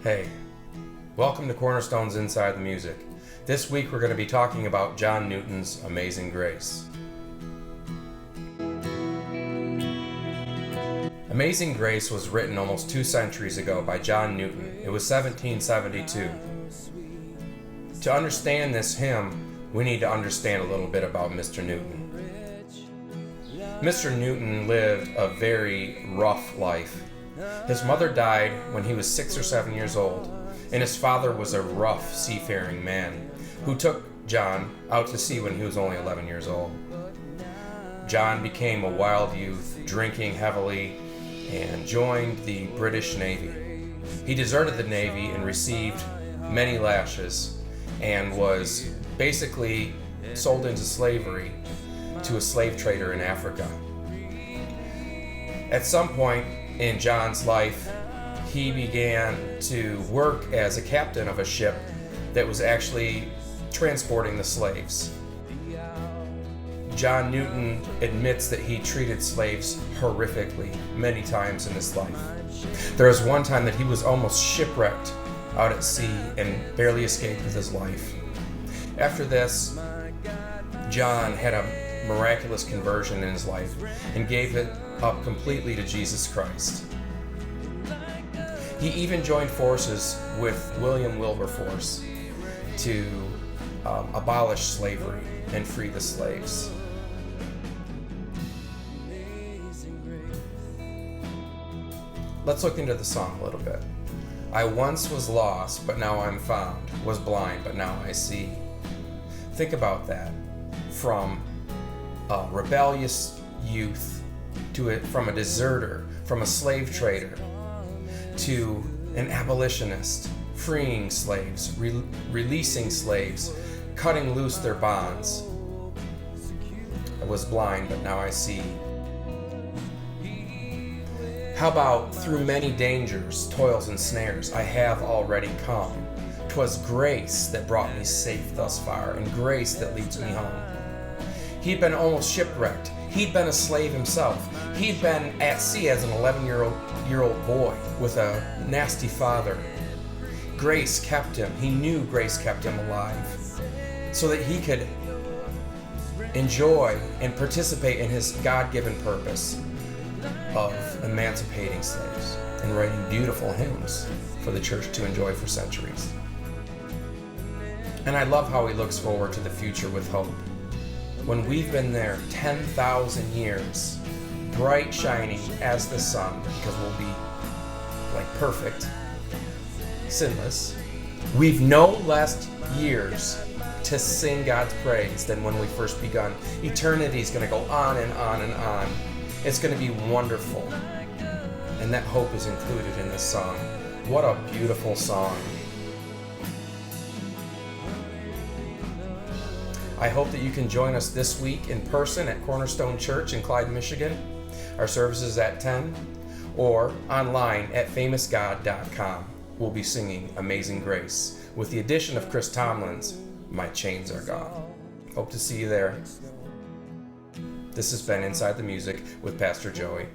Hey, welcome to Cornerstone's Inside the Music. This week we're going to be talking about John Newton's Amazing Grace. Amazing Grace was written almost 2 centuries ago by John Newton. It was 1772. To understand this hymn, we need to understand a little bit about Mr. Newton. Mr. Newton lived a very rough life. His mother died when he was 6 or 7 years old, and his father was a rough seafaring man who took John out to sea when he was only 11 years old. John became a wild youth, drinking heavily, and joined the British Navy. He deserted the Navy and received many lashes and was basically sold into slavery to a slave trader in Africa. At some point in John's life, he began to work as a captain of a ship that was actually transporting the slaves. John Newton admits that he treated slaves horrifically many times in his life. There was one time that he was almost shipwrecked out at sea and barely escaped with his life. After this, John had a miraculous conversion in his life and gave it up completely to Jesus Christ. He even joined forces with William Wilberforce to abolish slavery and free the slaves. Let's look into the song a little bit. I once was lost, but now I'm found, was blind, but now I see. Think about that. From a rebellious youth from a deserter, from a slave trader, to an abolitionist, freeing slaves, releasing slaves, cutting loose their bonds. I was blind, but now I see. How about through many dangers, toils, and snares, I have already come. 'Twas grace that brought me safe thus far, and grace that leads me home. He'd been almost shipwrecked. He'd been a slave himself. He'd been at sea as an 11-year-old boy with a nasty father. Grace kept him. He knew grace kept him alive so that he could enjoy and participate in his God-given purpose of emancipating slaves and writing beautiful hymns for the church to enjoy for centuries. And I love how he looks forward to the future with hope. When we've been there 10,000 years, bright shining as the sun, because we'll be like perfect, sinless, we've no less years to sing God's praise than when we first begun. Eternity's going to go on and on and on. It's going to be wonderful. And that hope is included in this song. What a beautiful song. I hope that you can join us this week in person at Cornerstone Church in Clyde, Michigan. Our service is at 10, or online at famousgod.com. We'll be singing Amazing Grace with the addition of Chris Tomlin's My Chains Are Gone. Hope to see you there. This has been Inside the Music with Pastor Joey.